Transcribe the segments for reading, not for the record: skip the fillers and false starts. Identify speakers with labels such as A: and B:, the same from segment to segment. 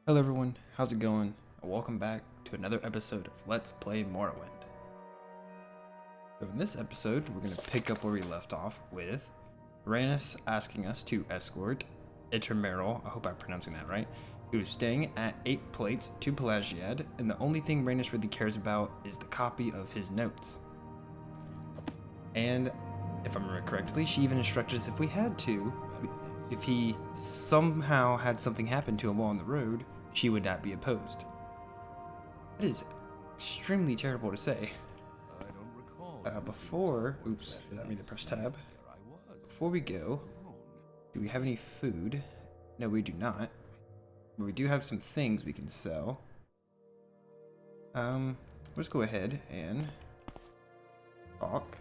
A: Hello everyone, how's it going? And welcome back to another episode of Let's Play Morrowind. So in this episode, we're going to pick up where we left off with Rhaenys asking us to escort Itermeral, I hope I'm pronouncing that right, who is staying at 8 plates to Pelagiad, and the only thing Rhaenys really cares about is the copy of his notes. And if I remember correctly, she even instructed us if we had to, if he somehow had something happen to him while on the road, she would not be opposed. That is extremely terrible to say. Oops, did that mean to press tab? Before we go, do we have any food? No, we do not. But we do have some things we can sell. Let's go ahead and talk.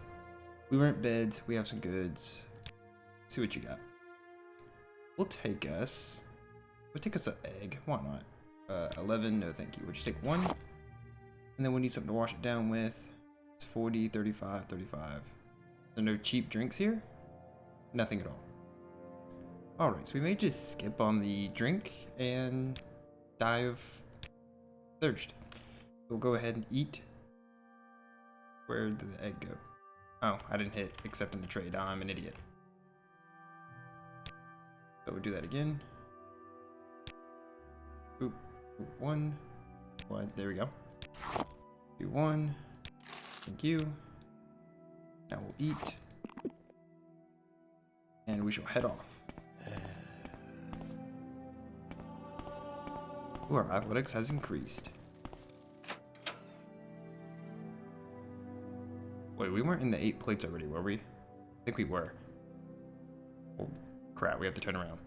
A: We rent beds, we have some goods. Let's see what you got. We'll take us an egg. Why not? 11, no thank you. We'll just take one. And then we need something to wash it down with. It's 40, 35, 35. There are no cheap drinks here? Nothing at all. Alright, so we may just skip on the drink and die of thirst. We'll go ahead and eat. Where did the egg go? Oh, I didn't hit accept in the trade. I'm an idiot. So we'll do that again. Oop, one. There we go. Do one. Thank you. Now we'll eat. And we shall head off. Ooh, our athletics has increased. Wait, we weren't in the 8 plates already, were we? I think we were. Oh, crap, we have to turn around.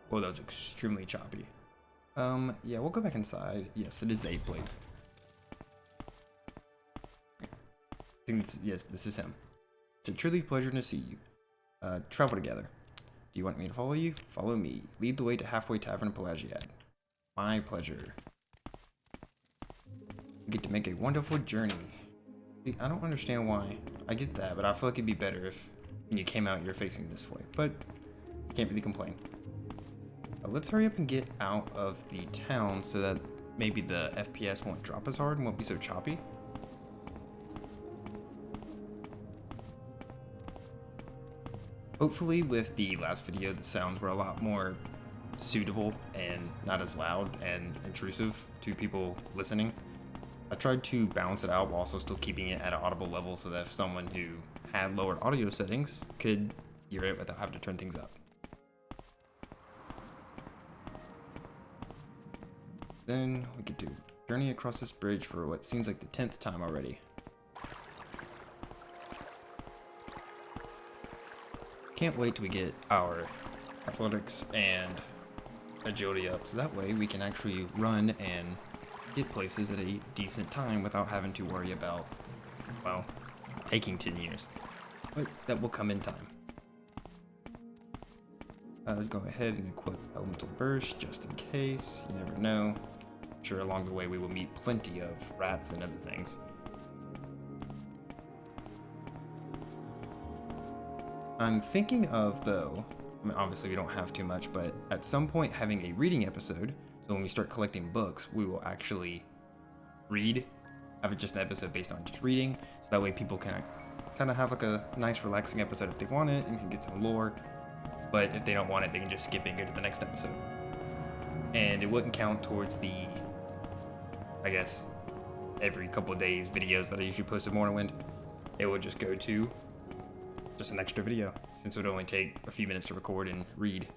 A: Oh, that was extremely choppy. Yeah, we'll go back inside. Yes, it is the 8 plates. Yes, this is him. It's a truly pleasure to see you. Travel together. Do you want me to follow you? Follow me. Lead the way to Halfway Tavern Pelagiad. My pleasure. You get to make a wonderful journey. See, I don't understand why. I get that, but I feel like it'd be better if when you came out you're facing this way. But can't really complain. Let's hurry up and get out of the town so that maybe the FPS won't drop as hard and won't be so choppy. Hopefully with the last video the sounds were a lot more suitable and not as loud and intrusive to people listening. I tried to balance it out while also still keeping it at an audible level so that if someone who had lowered audio settings could hear it without having to turn things up. Then we get to journey across this bridge for what seems like the 10th time already. Can't wait till we get our athletics and agility up, so that way we can actually run and get places at a decent time without having to worry about, well, taking 10 years. But that will come in time. Let's go ahead and equip Elemental Burst just in case. You never know. I'm sure along the way we will meet plenty of rats and other things. I'm thinking of, though, I mean, obviously we don't have too much, but at some point having a reading episode, so when we start collecting books, we will actually read, have just an episode based on just reading, so that way people can kind of have like a nice relaxing episode if they want it, and can get some lore, but if they don't want it, they can just skip it and go to the next episode. And it wouldn't count towards the, I guess, every couple of days videos that I usually post of Morrowind. It would just go to just an extra video, since it would only take a few minutes to record and read.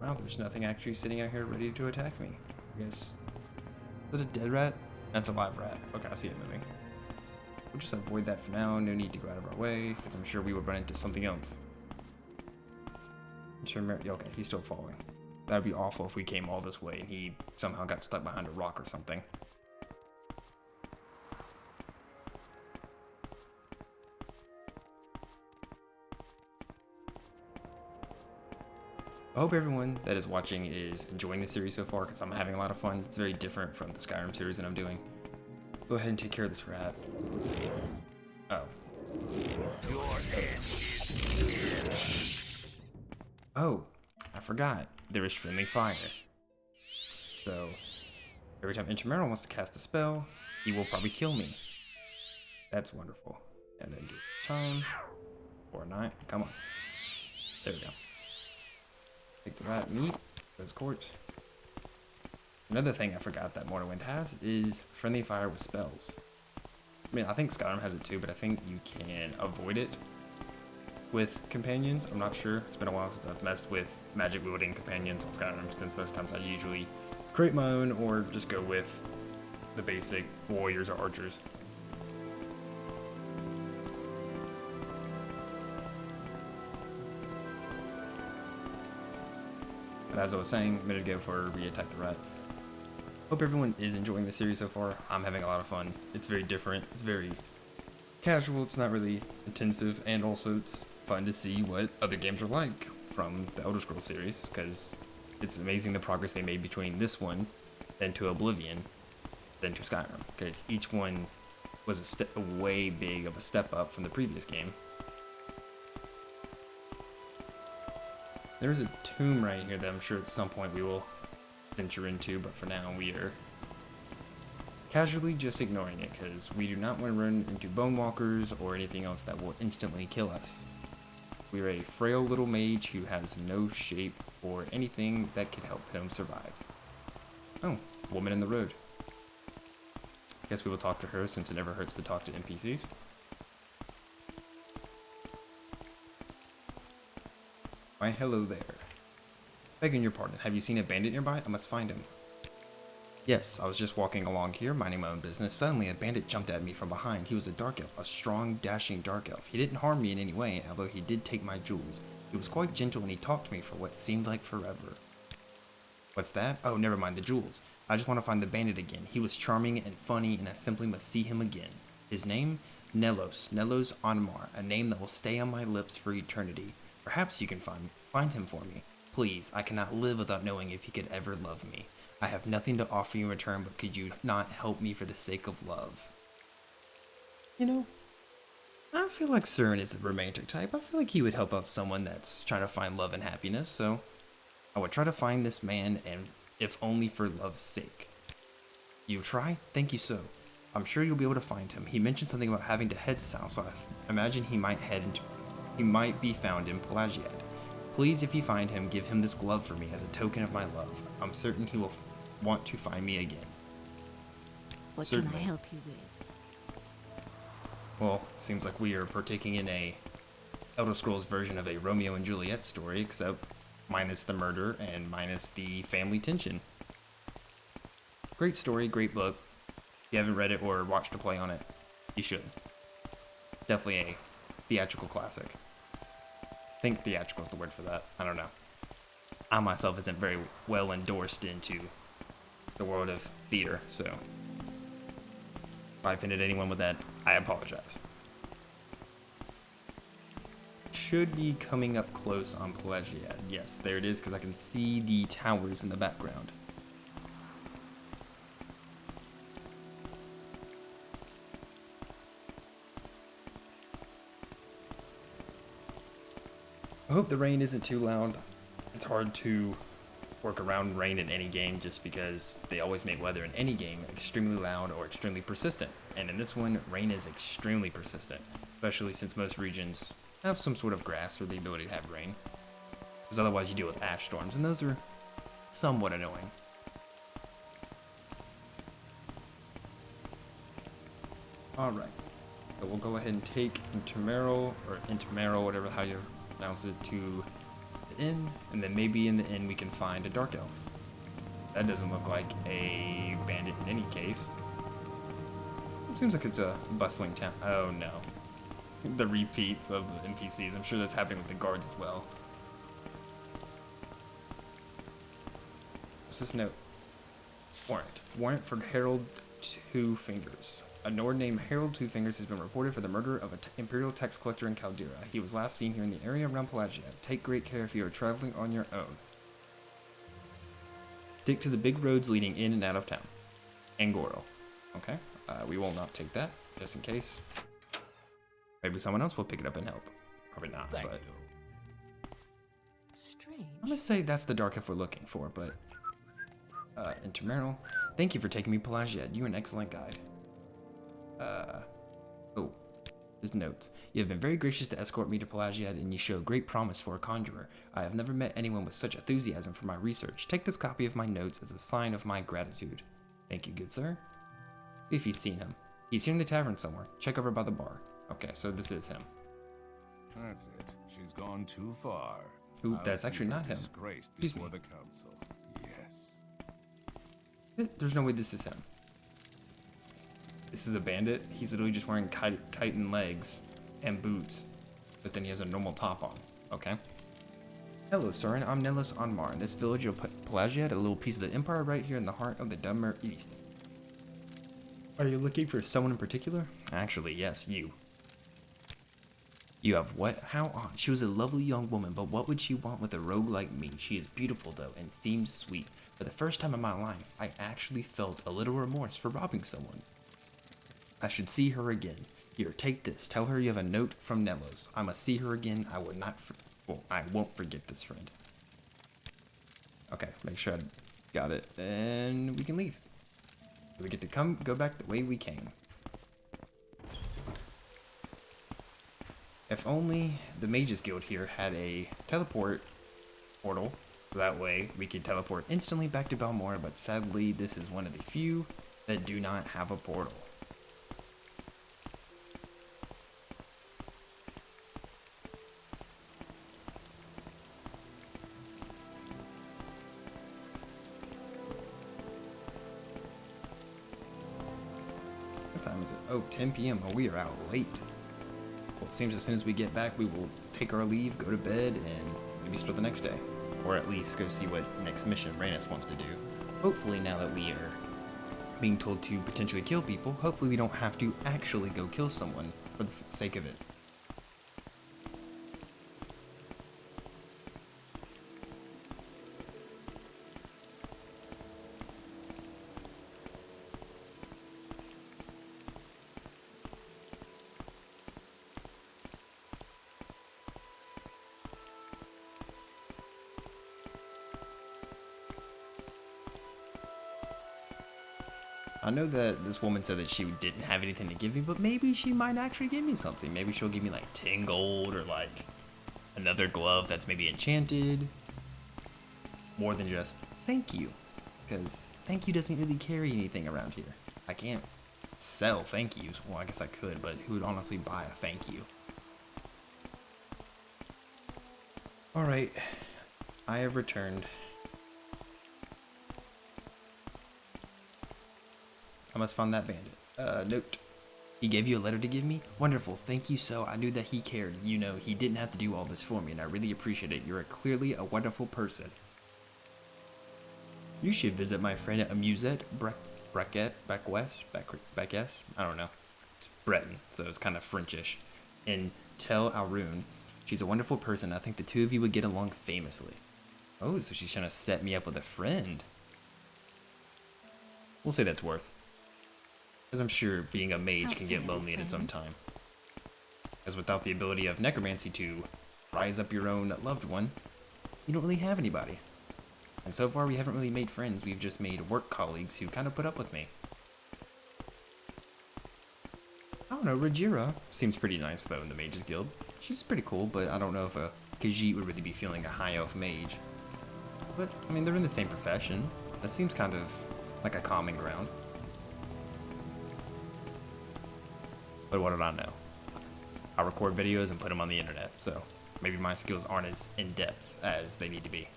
A: Wow, there's nothing actually sitting out here ready to attack me. I guess. Is that a dead rat? That's a live rat. Okay, I see it moving. We'll just avoid that for now. No need to go out of our way, because I'm sure we would run into something else. Okay, he's still following. That'd be awful if we came all this way and he somehow got stuck behind a rock or something. I hope everyone that is watching is enjoying the series so far, because I'm having a lot of fun. It's very different from the Skyrim series that I'm doing. Go ahead and take care of this rat. Oh. Oh, I forgot. There is friendly fire. So, every time Intramural wants to cast a spell, he will probably kill me. That's wonderful. And then do time. Or night. Come on. There we go. Take the rat meat. Goes corpse. Another thing I forgot that Morrowind has is friendly fire with spells. I mean, I think Skyrim has it too, but I think you can avoid it with companions. I'm not sure. It's been a while since I've messed with magic wielding companions on Skyrim, since most times I usually create my own or just go with the basic warriors or archers. But as I was saying a minute ago before we attack the rat, hope everyone is enjoying the series so far. I'm having a lot of fun. It's very different. It's very casual. It's not really intensive, and also it's fun to see what other games are like from the Elder Scrolls series, because it's amazing the progress they made between this one, then to Oblivion, then to Skyrim, because each one was a way big of a step up from the previous game. There's a tomb right here that I'm sure at some point we will venture into, but for now we are casually just ignoring it, because we do not want to run into bone walkers or anything else that will instantly kill us. We're a frail little mage who has no shape or anything that could help him survive. Oh, woman in the road. Guess we will talk to her, since it never hurts to talk to NPCs. Why, hello there. Begging your pardon, have you seen a bandit nearby? I must find him. Yes, I was just walking along here, minding my own business. Suddenly, a bandit jumped at me from behind. He was a dark elf, a strong, dashing dark elf. He didn't harm me in any way, although he did take my jewels. He was quite gentle, and he talked to me for what seemed like forever. What's that? Oh, never mind the jewels. I just want to find the bandit again. He was charming and funny, and I simply must see him again. His name? Nelos Onmar, a name that will stay on my lips for eternity. Perhaps you can find him for me. Please, I cannot live without knowing if he could ever love me. I have nothing to offer you in return, but could you not help me for the sake of love? You know, I feel like Cern is a romantic type. I feel like he would help out someone that's trying to find love and happiness, so I would try to find this man, and if only for love's sake. You try? Thank you so. I'm sure you'll be able to find him. He mentioned something about having to head south, so I imagine he might be found in Pelagiad. Please, if you find him, give him this glove for me as a token of my love. I'm certain he will want to find me again.
B: What
A: Certainly.
B: can I help you with?
A: Well, seems like we are partaking in a Elder Scrolls version of a Romeo and Juliet story, except minus the murder and minus the family tension. Great story, great book. If you haven't read it or watched a play on it, you should. Definitely a theatrical classic. I think theatrical is the word for that. I don't know. I myself isn't very well endorsed into the world of theater, so if I offended anyone with that, I apologize. Should be coming up close on Pelagiad. Yes, there it is, because I can see the towers in the background. I hope the rain isn't too loud. It's hard to work around rain in any game just because they always make weather in any game extremely loud or extremely persistent. And in this one, rain is extremely persistent, especially since most regions have some sort of grass or the ability to have rain. Because otherwise you deal with ash storms, and those are somewhat annoying. Alright, so we'll go ahead and take Intermeral, whatever how you pronounce it, to the inn, and then maybe in the inn we can find a dark elf. That doesn't look like a bandit in any case. It seems like it's a bustling town. Oh no. The repeats of the NPCs. I'm sure that's happening with the guards as well. What's this note? Warrant. Warrant for Harold Two Fingers. A Nord named Harold Two Fingers has been reported for the murder of an Imperial tax collector in Caldera. He was last seen here in the area around Pelagia. Take great care if you are traveling on your own. Stick to the big roads leading in and out of town. Angoro. Okay. We will not take that, just in case. Maybe someone else will pick it up and help. Probably not,
C: Thank
A: but...
C: you.
B: Strange.
A: I'm gonna say that's the dark elf we're looking for, but... Intermeral. Thank you for taking me, Pelagia. You're an excellent guide. Oh. His notes. You have been very gracious to escort me to Pelagia, and you show great promise for a conjurer. I have never met anyone with such enthusiasm for my research. Take this copy of my notes as a sign of my gratitude. Thank you, good sir. See if you've seen him. He's here in the tavern somewhere. Check over by the bar. Okay, so this is him.
C: That's it. She's gone too far.
A: Ooh, that's
C: I'll see
A: actually
C: her
A: not him.
C: disgraced
A: Excuse
C: before
A: me.
C: the council. Yes.
A: There's no way this is him. This is a bandit. He's literally just wearing chitin legs and boots, but then he has a normal top on. Okay. Hello, Soren. I'm Nelos Anmar. In this village of Pelagia, a little piece of the empire right here in the heart of the Dunmer East. Are you looking for someone in particular? Actually, yes, you. You have what? How odd. She was a lovely young woman, but what would she want with a rogue like me? She is beautiful, though, and seemed sweet. For the first time in my life, I actually felt a little remorse for robbing someone. I should see her again. Here, take this. Tell her you have a note from Nelos. I must see her again. I would not... I won't forget this, friend. Okay, make sure I got it. And we can leave. We get to go back the way we came. If only the Mages Guild here had a teleport portal. That way we could teleport instantly back to Balmora, but sadly this is one of the few that do not have a portal. What time is it? Oh, 10 p.m. Oh, we are out late. Well, it seems as soon as we get back, we will take our leave, go to bed, and maybe start the next day. Or at least go see what next mission Rhaenys wants to do. Hopefully, now that we are being told to potentially kill people, hopefully we don't have to actually go kill someone for the sake of it. I know that this woman said that she didn't have anything to give me, but maybe she might actually give me something. Maybe she'll give me like 10 gold or like another glove that's maybe enchanted. More than just thank you. Because thank you doesn't really carry anything around here. I can't sell thank yous. Well, I guess I could, but who would honestly buy a thank you? Alright, I have returned. I must find that bandit. Note. He gave you a letter to give me? Wonderful, thank you so. I knew that he cared. You know, he didn't have to do all this for me, and I really appreciate it. You're clearly a wonderful person. You should visit my friend at Amusette, Beckes? I don't know. It's Breton, so it's kind of Frenchish. And Tel Arun. She's a wonderful person. I think the two of you would get along famously. Oh, so she's trying to set me up with a friend. We'll say that's worth. Because I'm sure being a mage can get lonely at its own time. As without the ability of necromancy to rise up your own loved one, you don't really have anybody. And so far we haven't really made friends, we've just made work colleagues who kind of put up with me. I don't know, Rhaenyra seems pretty nice though in the Mages Guild. She's pretty cool, but I don't know if a Khajiit would really be feeling a high elf mage. But, I mean, they're in the same profession. That seems kind of like a common ground. But what did I know? I record videos and put them on the internet, so maybe my skills aren't as in-depth as they need to be.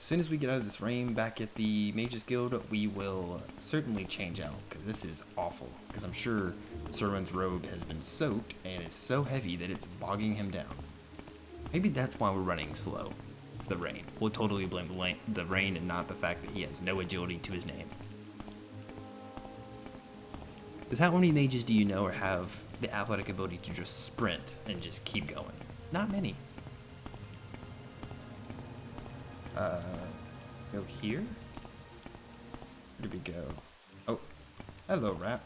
A: soon as we get out of this rain back at the Mages Guild, we will certainly change out, because this is awful. Because I'm sure Serwin's robe has been soaked and is so heavy that it's bogging him down. Maybe that's why we're running slow. It's the rain. We'll totally blame the rain and not the fact that he has no agility to his name. Because how many mages do you know or have the athletic ability to just sprint and just keep going? Not many. Go here? Where did we go? Oh, hello, rat.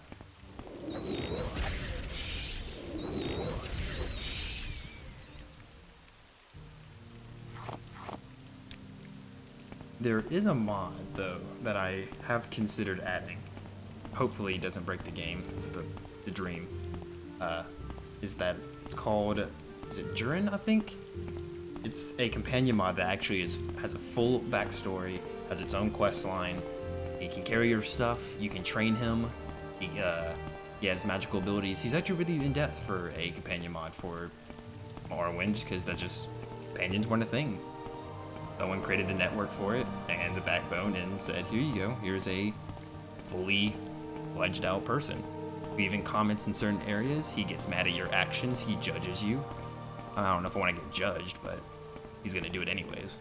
A: There is a mod, though, that I have considered adding. Hopefully it doesn't break the game. It's the dream. Is that it's called, is it Durin, I think? It's a companion mod that actually has a full backstory, has its own quest line. He can carry your stuff, you can train him, he has magical abilities. He's actually really in depth for a companion mod for Morrowind, just because companions weren't a thing. Someone created the network for it and the backbone and said, here you go, here's a fully fledged out person who even comments in certain areas. He gets mad at your actions, he judges you. I don't know if I want to get judged, but he's gonna do it anyways.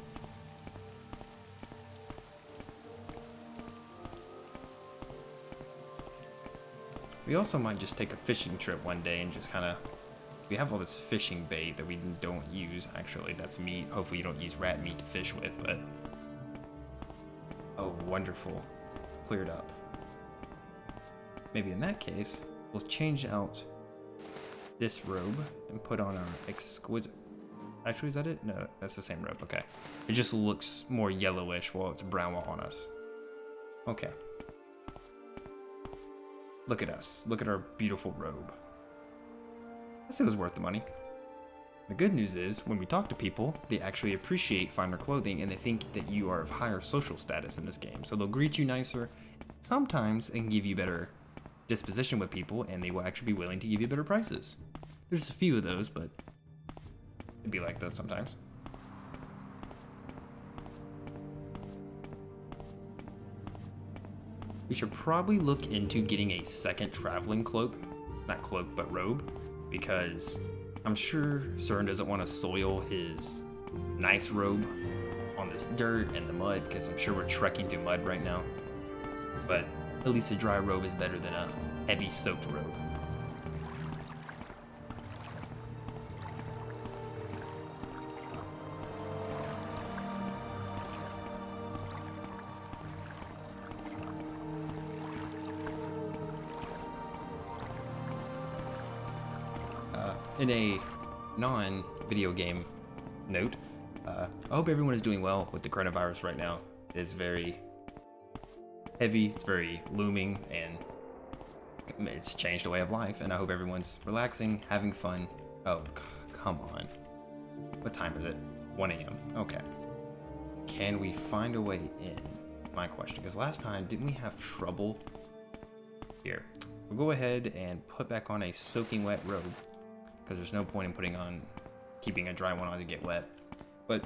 A: We also might just take a fishing trip one day and just kind of, we have all this fishing bait that we don't use. Actually, that's meat. Hopefully you don't use rat meat to fish with, but oh, wonderful. Cleared up. Maybe in that case, we'll change out this robe and put on our exquisite. Actually, is that it? No, that's the same robe. Okay. It just looks more yellowish while it's brown on us. Okay. Look at us. Look at our beautiful robe. I guess it was worth the money. The good news is, when we talk to people, they actually appreciate finer clothing and they think that you are of higher social status in this game. So they'll greet you nicer, sometimes, and give you better disposition with people, and they will actually be willing to give you better prices. There's a few of those, but it'd be like that sometimes. We should probably look into getting a second traveling cloak. Not cloak, but robe. Because I'm sure Cern doesn't want to soil his nice robe on this dirt and the mud, because I'm sure we're trekking through mud right now. But at least a dry robe is better than a heavy soaked robe. In a non-video game note, I hope everyone is doing well with the coronavirus right now. It's very heavy, it's very looming, and it's changed the way of life, and I hope everyone's relaxing, having fun. Oh, come on. What time is it? 1 a.m. Okay. Can we find a way in? My question, because last time, didn't we have trouble? Here. We'll go ahead and put back on a soaking wet robe, because there's no point in keeping a dry one on to get wet. But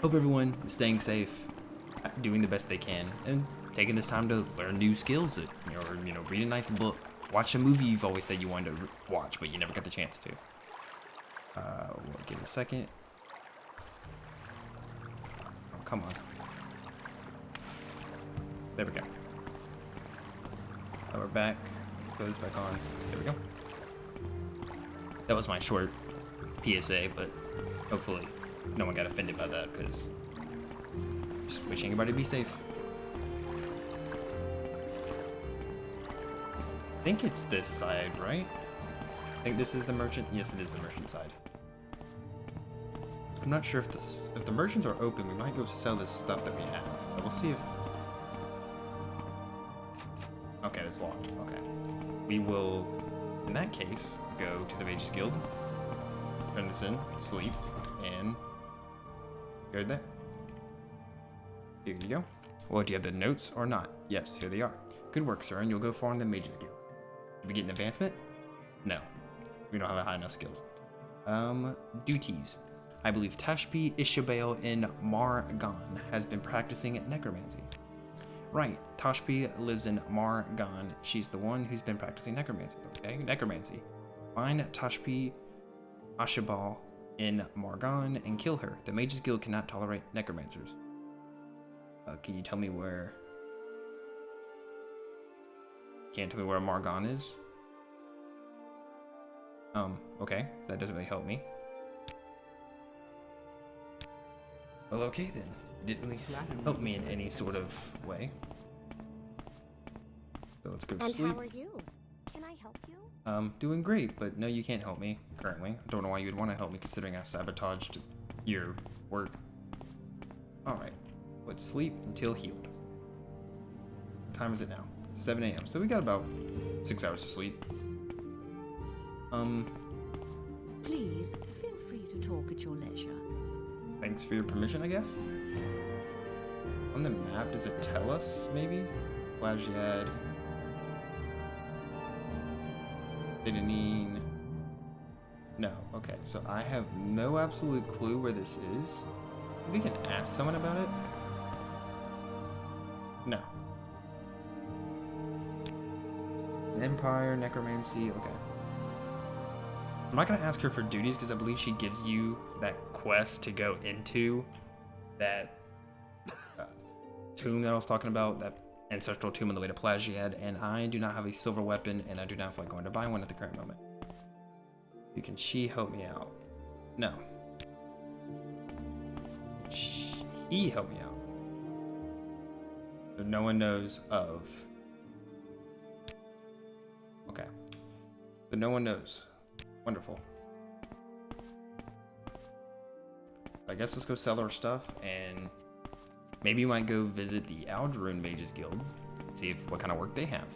A: hope everyone is staying safe, doing the best they can, and taking this time to learn new skills, or read a nice book, watch a movie you've always said you wanted to watch, but you never got the chance to. We'll give it a second. Oh, come on. There we go. Now we're back. Put this back on. There we go. That was my short PSA, but hopefully no one got offended by that, because just wishing everybody to be safe. I think it's this side, right? I think this is the merchant. Yes, it is the merchant side. I'm not sure if the merchants are open. We might go sell this stuff that we have. But we'll see if. Okay, it's locked. Okay, we will, in that case, go to the Mages Guild, turn this in, sleep, and go there. Here you go. Well, do you have the notes or not? Yes, here they are. Good work, sir, and you'll go far in the Mages Guild. Did we get an advancement? No. We don't have high enough skills. Duties. I believe Tashpi Ishabel in Margan has been practicing necromancy. Right, Tashpi lives in Margan. She's the one who's been practicing necromancy. Okay, necromancy. Find Tashpi Ishabel in Margan and kill her. The Mages Guild cannot tolerate necromancers. Can you tell me where... Can't tell me where Margan is? Okay, that doesn't really help me. Well, okay then. It didn't really help me in any sort of way. So let's go to sleep.
B: And how are you? Can I help you?
A: Doing great, but no, you can't help me currently. I don't know why you would want to help me considering I sabotaged your work. Alright, let's sleep until healed. What time is it now? 7 a.m. So we got about 6 hours to sleep.
B: Please, feel free to talk at your leisure.
A: Thanks for your permission, I guess? On the map, does it tell us, maybe? Plagiad. Denanine. No, okay, so I have no absolute clue where this is. We can ask someone about it? No. Empire, necromancy, okay. I'm not going to ask her for duties because I believe she gives you that quest to go into that tomb that I was talking about, that ancestral tomb on the way to Plagiad, and I do not have a silver weapon, and I do not feel like going to buy one at the current moment. Can she help me out? No. He helped me out. So no one knows of... Okay. So no one knows. Wonderful. I guess let's go sell our stuff, and maybe we might go visit the Alderun Mages Guild, see if what kind of work they have.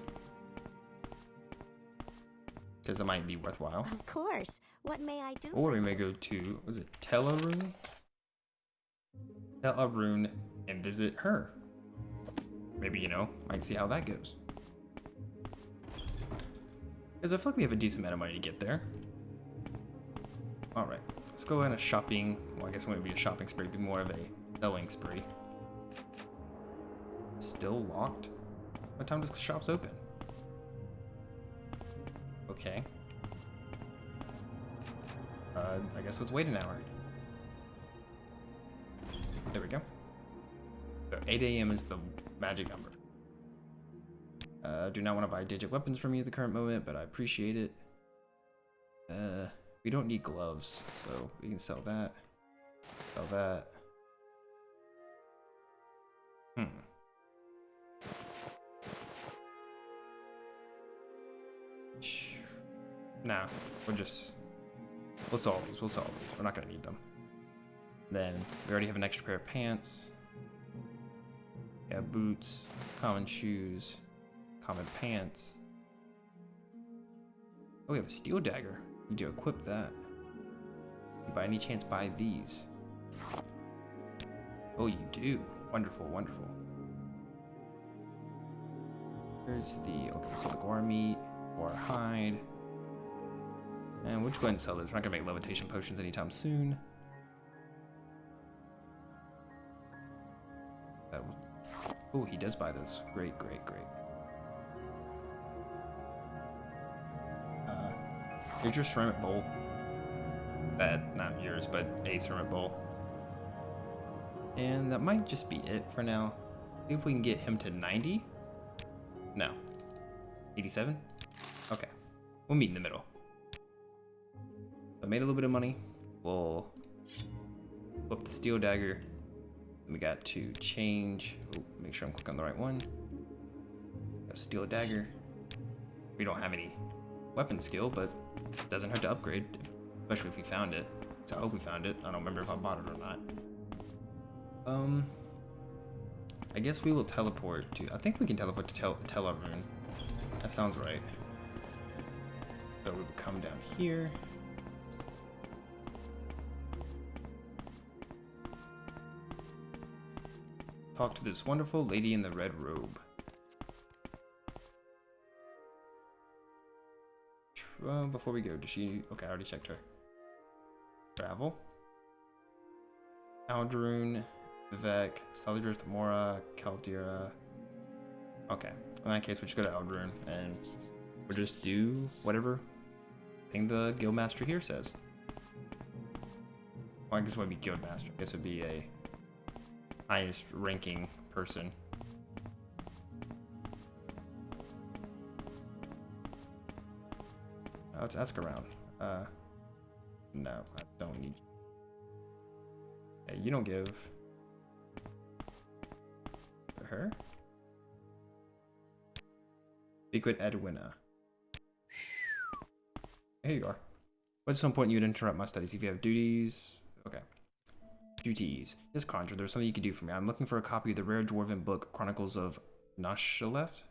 A: Because it might be worthwhile.
B: Of course. What may I do?
A: Or we may go to, was it Teal'Arun? Teal'Arun and visit her. Maybe, you know, might see how that goes. Because I feel like we have a decent amount of money to get there. Alright, let's go on a shopping. Well, I guess it wouldn't be a shopping spree, it'd be more of a selling spree. Still locked? What time does the shops open? Okay. I guess let's wait an hour. There we go. So 8 a.m. is the magic number. Do not want to buy digit weapons from you at the current moment, but I appreciate it. We don't need gloves, so we can sell that. Sell that. Nah, we'll solve these, We're not gonna need them. Then, we already have an extra pair of pants. Yeah, boots, common shoes, common pants. Oh, we have a steel dagger. You do equip that. You by any chance buy these? Oh, you do. Wonderful, wonderful. Here's the, okay, so the guar meat, guar hide. And we'll just go ahead and sell this. We're not gonna make levitation potions anytime soon. Oh, he does buy those. Great, great, great. Here's your ceramic bowl. Not yours, but a ceramic bowl. And that might just be it for now. See if we can get him to 90. No. 87? Okay. We'll meet in the middle. I made a little bit of money. We'll flip the steel dagger. Then we got to change. Oh, make sure I'm clicking on the right one. Got steel dagger. We don't have any weapon skill, but it doesn't hurt to upgrade, especially if we found it. So I hope we found it. I don't remember if I bought it or not. I guess we will teleport to. I think we can teleport to Teal'Arun. That sounds right. So we would come down here. Talk to this wonderful lady in the red robe. Before we go, does she... Okay, I already checked her. Travel. Aldrune, Vivek, Saladrith, Mora, Caldera. Okay. In that case, we just go to Aldrune and we'll just do whatever thing the Guildmaster here says. Well, I guess it would be Guildmaster. I guess it would be a highest ranking person. Let's ask around. No, I don't need you. Yeah, you don't give to her. Liquid Edwina. Here you are. At some point you'd interrupt my studies if you have duties. Okay. Duties. Yes, Conjure, there's something you can do for me. I'm looking for a copy of the rare dwarven book, Chronicles of Nashaleft.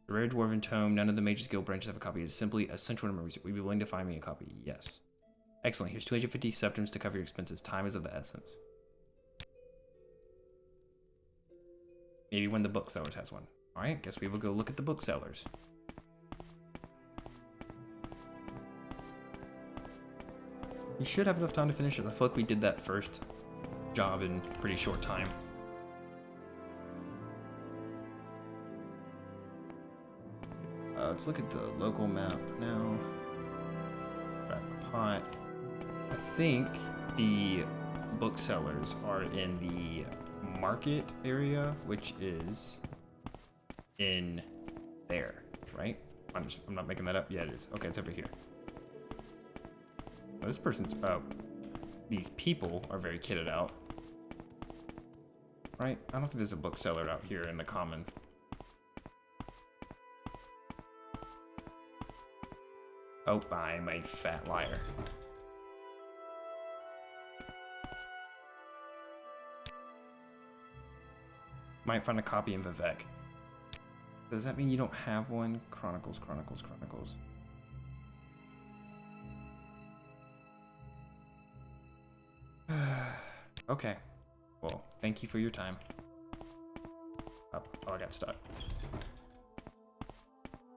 A: The rare dwarven tome, none of the Mages Guild branches have a copy. It's simply essential to my research. Would you be willing to find me a copy? Yes. Excellent. Here's 250 septims to cover your expenses. Time is of the essence. Maybe one of the booksellers has one. Alright, guess we will go look at the booksellers. We should have enough time to finish it. I feel like we did that first job in a pretty short time. Let's look at the local map now. We're at the pot. I think the booksellers are in the market area, which is in there, right? I'm not making that up. Yeah, it is. Okay, it's over here. Oh, this person's these people are very kitted out, right? I don't think there's a bookseller out here in the commons. Oh, I'm a fat liar. Might find a copy in Vivek. Does that mean you don't have one? Chronicles. Okay. Well, thank you for your time. Oh, I got stuck.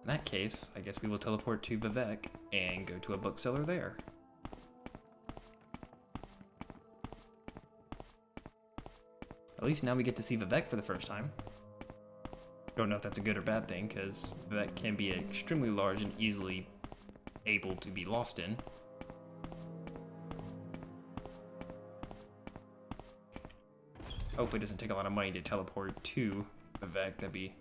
A: In that case, I guess we will teleport to Vivek and go to a bookseller there. At least now we get to see Vivek for the first time. Don't know if that's a good or bad thing, because Vivek can be extremely large and easily able to be lost in. Hopefully it doesn't take a lot of money to teleport to Vivek. That'd be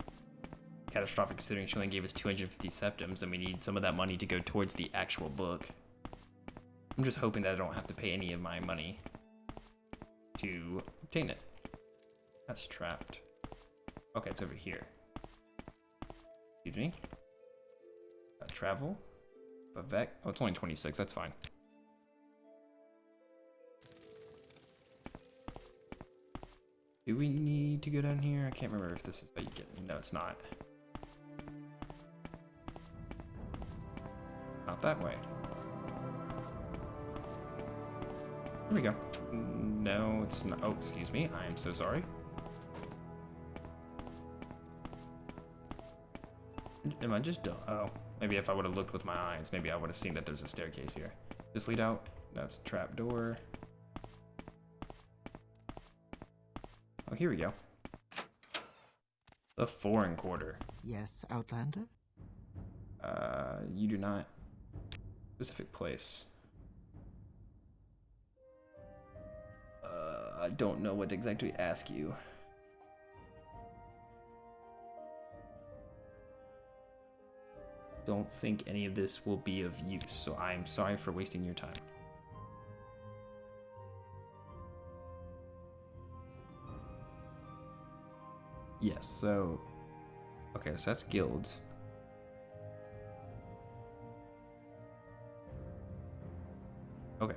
A: catastrophic considering she only gave us 250 septims and we need some of that money to go towards the actual book. I'm just hoping that I don't have to pay any of my money to obtain it. That's trapped. Okay, it's over here. Excuse me. Travel. Vivek. Oh, it's only 26. That's fine. Do we need to go down here? I can't remember if this is how you get. No, it's not. Not that way. Here we go. No, it's not. Oh, excuse me. I am so sorry. Am I just dumb? Oh, maybe if I would have looked with my eyes, maybe I would have seen that there's a staircase here. This lead out? That's a trap door. Oh, here we go. The foreign quarter.
D: Yes, Outlander?
A: You do not. Specific place. I don't know what exactly to ask you. Don't think any of this will be of use, so I'm sorry for wasting your time. Yes, so... Okay, so that's guilds. Okay.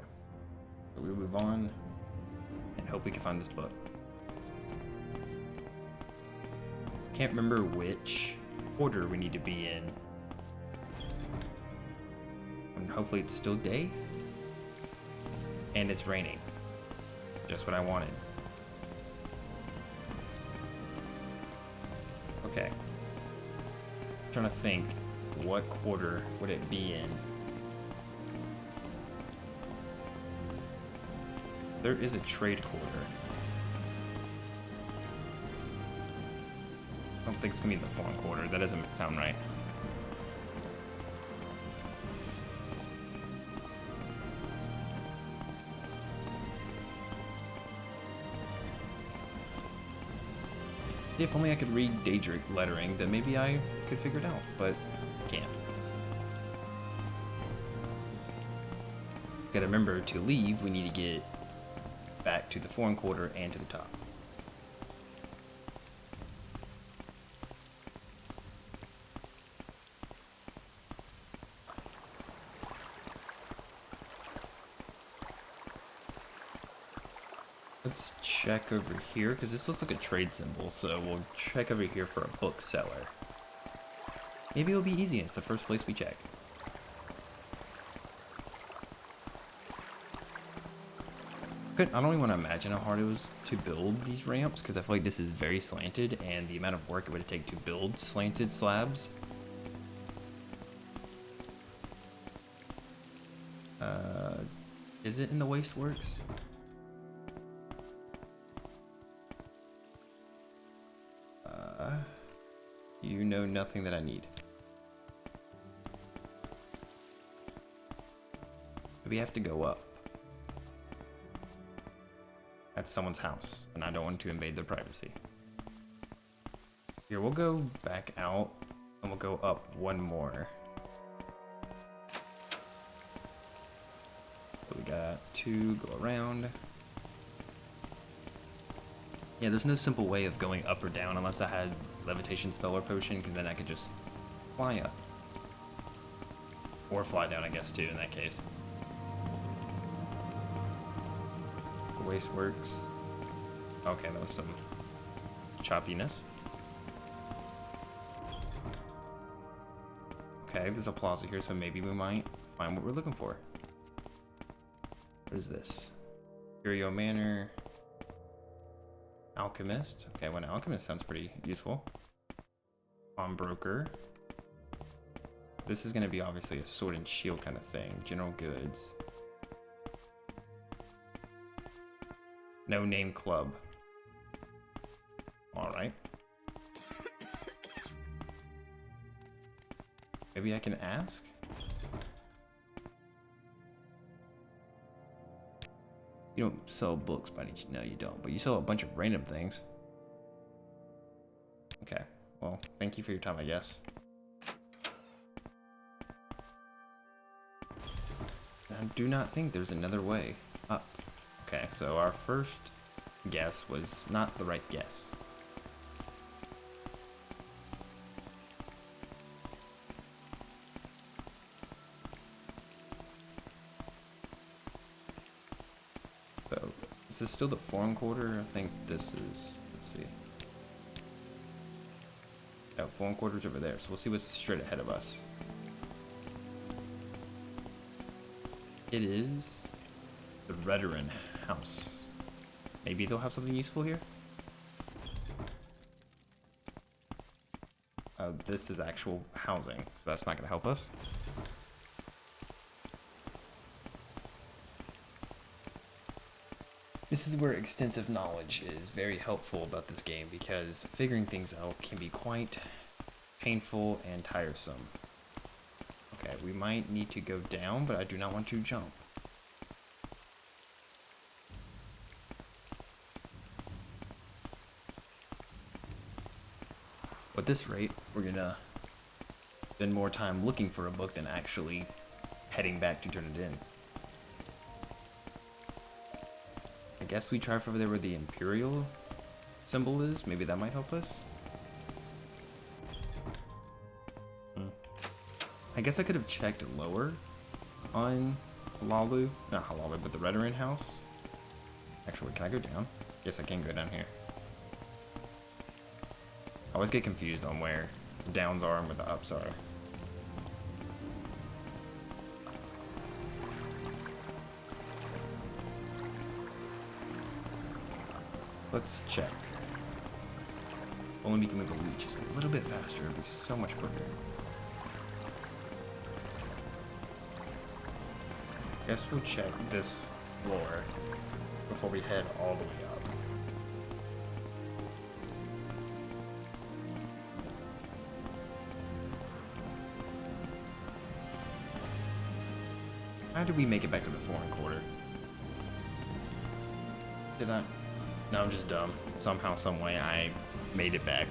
A: So we'll move on and hope we can find this book. Can't remember which order we need to be in. And hopefully it's still day. And it's raining. Just what I wanted. Okay. I'm trying to think, what quarter would it be in? There is a trade quarter. I don't think it's gonna be the foreign quarter. That doesn't sound right. If only I could read Daedric lettering, then maybe I could figure it out, but I can't. Gotta remember, to leave, we need to get back to the foreign quarter and to the top. Let's check over here, because this looks like a trade symbol, so we'll check over here for a bookseller. Maybe it'll be easy, and it's the first place we check. Good. I don't even want to imagine how hard it was to build these ramps, because I feel like this is very slanted, and the amount of work it would take to build slanted slabs. Is it in the Wasteworks? You know nothing that I need. We have to go up. That's someone's house, and I don't want to invade their privacy. Here, we'll go back out, and we'll go up one more. So we got 2, go around. Yeah, there's no simple way of going up or down unless I had levitation spell or potion, because then I could just fly up. Or fly down, I guess, too, in that case. The Wasteworks. Okay, that was some choppiness. Okay, there's a plaza here, so maybe we might find what we're looking for. What is this? Curio Manor. Alchemist. Okay, well, an alchemist sounds pretty useful. Pawnbroker. This is going to be obviously a sword and shield kind of thing. General goods. No name club. Alright. Maybe I can ask? You don't sell books by any chance. No, you don't. But you sell a bunch of random things. Okay. Well, thank you for your time, I guess. I do not think there's another way up. Okay, so our first guess was not the right guess. So, this is still the foreign quarter. I think this is, let's see. Yeah, foreign quarter's over there, so we'll see what's straight ahead of us. It is the Reborn house. Maybe they'll have something useful here? This is actual housing, so that's not going to help us. This is where extensive knowledge is very helpful about this game, because figuring things out can be quite painful and tiresome. Okay, we might need to go down, but I do not want to jump. At this rate, we're gonna spend more time looking for a book than actually heading back to turn it in. I guess we try for over there where the Imperial symbol is. Maybe that might help us. I guess I could have checked lower on Halalu. Not Halalu, but the Reborn house. Actually, can I go down? Yes, I can go down here. I always get confused on where the downs are and where the ups are. Let's check. Only we can move the loot just a little bit faster, it'll be so much quicker. Guess we'll check this floor before we head all the way up. How did we make it back to the foreign quarter? Did I? No, I'm just dumb. Somehow, some way, I made it back.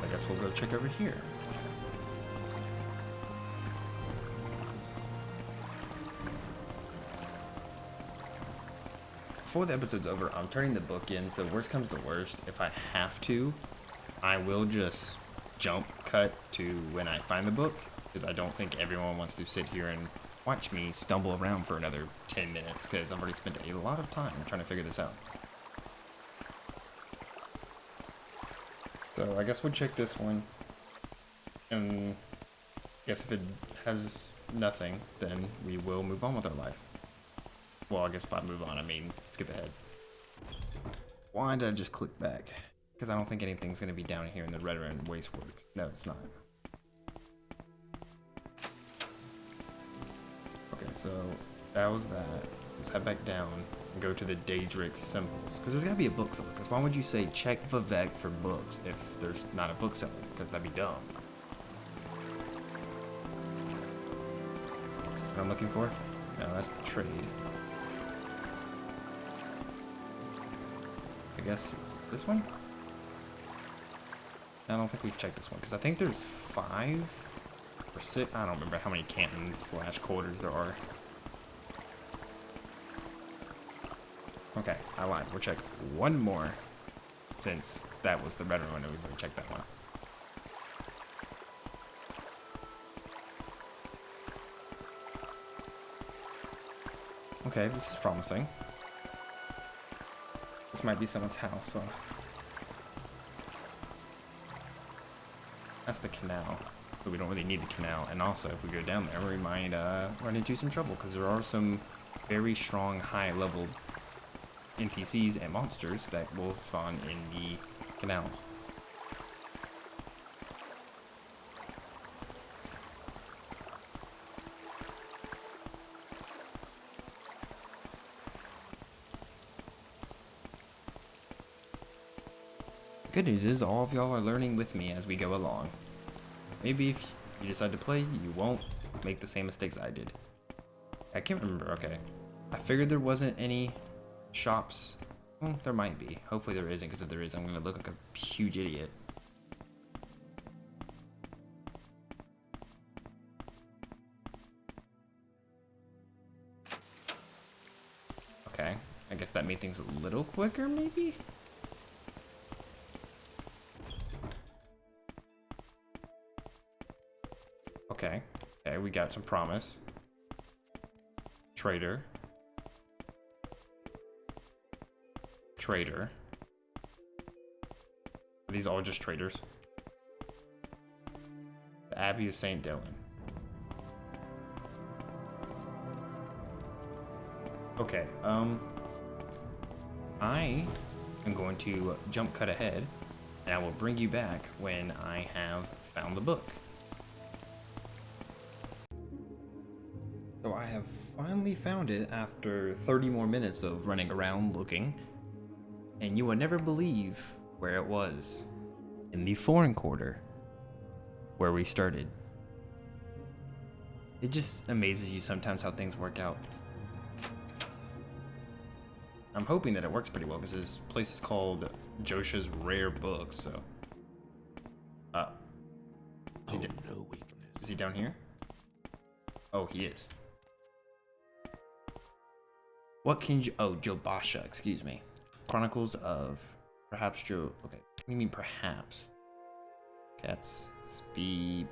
A: I guess we'll go check over here. Before the episode's over, I'm turning the book in, so worst comes to worst, if I have to, I will just jump cut to when I find the book, because I don't think everyone wants to sit here and watch me stumble around for another 10 minutes, because I've already spent a lot of time trying to figure this out. So I guess we'll check this one, and I guess if it has nothing, then we will move on with our life. Well, I guess by move on, I mean skip ahead. Why did I just click back? Because I don't think anything's going to be down here in the Reborn Wasteworks. No, it's not. Okay, so that was that. So let's head back down and go to the Daedric symbols. Because there's got to be a bookseller. Because why would you say check Vivek for books if there's not a bookseller? Because that'd be dumb. Is this what I'm looking for? No, that's the trade. I guess it's this one? I don't think we've checked this one, because I think there's 5 or 6. I don't remember how many cantons / quarters there are. Okay, I lied. We'll check one more, since that was the better one, and we've already checked that one. Okay, this is promising. This might be someone's house, so. That's the canal, but we don't really need the canal. And also, if we go down there, we might run into some trouble, because there are some very strong, high-level NPCs and monsters that will spawn in the canals. Good news is all of y'all are learning with me as we go along. Maybe if you decide to play, you won't make the same mistakes I did. I can't remember, okay. I figured there wasn't any shops. Well, there might be. Hopefully there isn't, because if there is, I'm gonna look like a huge idiot. Okay, I guess that made things a little quicker, maybe? Okay, we got some promise. Trader. Are these all just traders? The Abbey of St. Dylan. Okay, I am going to jump cut ahead, and I will bring you back when I have found the book. So I have finally found it after 30 more minutes of running around looking, and you will never believe where it was. In the foreign quarter, where we started. It just amazes you sometimes how things work out. I'm hoping that it works pretty well, because this place is called Josha's Rare Books, so... no weakness. Is he down here? Oh, he is. What can you... Oh, Jobasha, excuse me. Chronicles of... Perhaps Joe... Okay, what do you mean perhaps? Cats... B...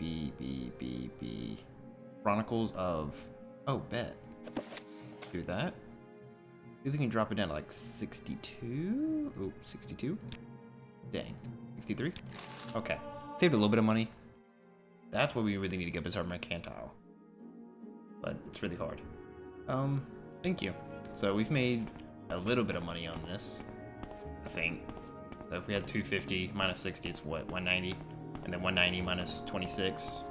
A: Chronicles of... Oh, bet. Do that. See if we can drop it down to like 62? Oh, 62? Dang. 63? Okay. Saved a little bit of money. That's what we really need to get is our mercantile. But it's really hard. Thank you. So we've made a little bit of money on this, I think. So if we had 250 minus 60, it's what, 190? And then 190 minus 26,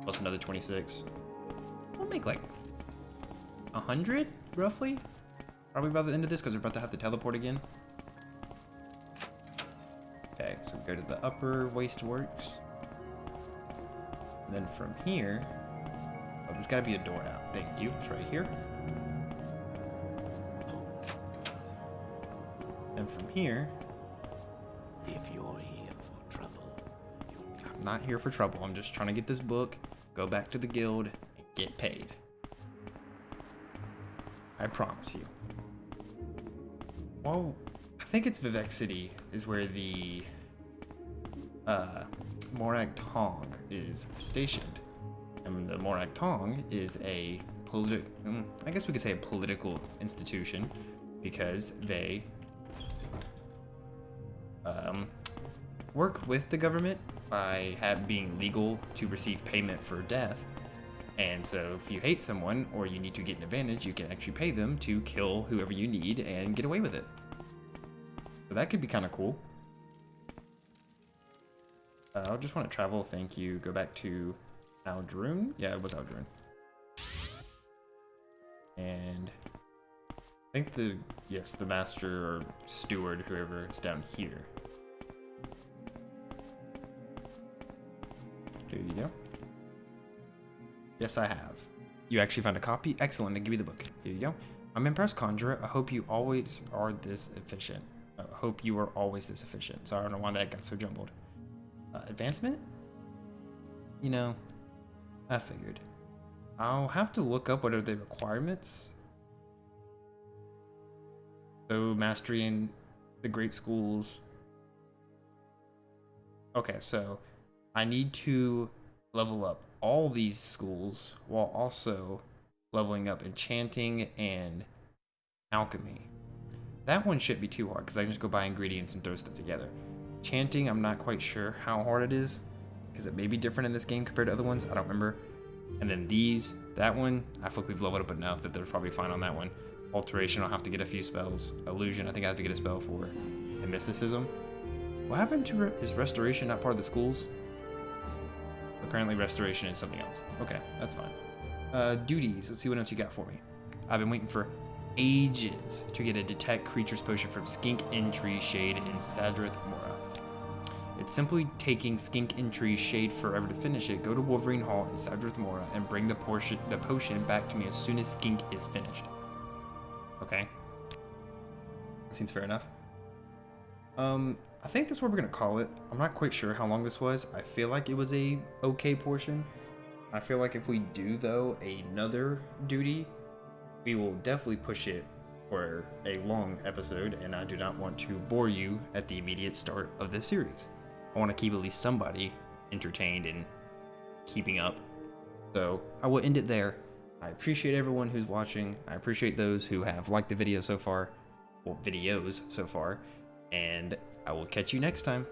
A: plus another 26. We'll make like 100, roughly? Probably by the end of this, because we're about to have to teleport again. Okay, so we go to the upper wasteworks. And then from here, oh, there's got to be a door now. Thank you. It's right here. And from here,
D: If you're here for trouble,
A: I'm not here for trouble. I'm just trying to get this book, go back to the guild, and get paid. I promise you. Well, I think it's Vivek City is where the Morag Tong is stationed. And the Morag Tong is a I guess we could say a political institution, because they work with the government by being legal to receive payment for death. And so if you hate someone or you need to get an advantage, you can actually pay them to kill whoever you need and get away with it. So that could be kind of cool. I just want to travel. Thank you. Go back to Aldrune. Yeah, it was Aldrune. And I think the master or steward, whoever is down here. There you go. Yes, I have. You actually found a copy? Excellent, then give me the book. Here you go. I'm impressed, Conjurer. I hope you always are this efficient. I hope you are always this efficient. So I don't know why that got so jumbled. Advancement? You know, I figured. I'll have to look up what are the requirements. So mastery in the great schools. Okay, so I need to level up all these schools while also leveling up enchanting and alchemy. That one shouldn't be too hard because I can just go buy ingredients and throw stuff together. Enchanting, I'm not quite sure how hard it is because it may be different in this game compared to other ones. I don't remember. And then that one, I feel like we've leveled up enough that they're probably fine on that one. Alteration, I'll have to get a few spells. Illusion, I think I have to get a spell for. And mysticism. What happened to is restoration not part of the schools? Apparently restoration is something else. Okay, that's fine. Duties, let's see what else you got for me. I've been waiting for ages to get a detect creatures potion from Skink Entry Shade in Sadrith Mora. It's simply taking Skink Entry Shade forever to finish it. Go to Wolverine Hall in Sadrith Mora and bring the potion back to me as soon as Skink is finished. Okay. That seems fair enough. I think that's what we're gonna call it. I'm not quite sure how long this was. I feel like it was a okay portion. I feel like if we do though another duty, we will definitely push it for a long episode, and I do not want to bore you at the immediate start of this series. I want to keep at least somebody entertained and keeping up. So I will end it there. I appreciate everyone who's watching. I appreciate those who have liked the video so far, well, videos so far, and I will catch you next time.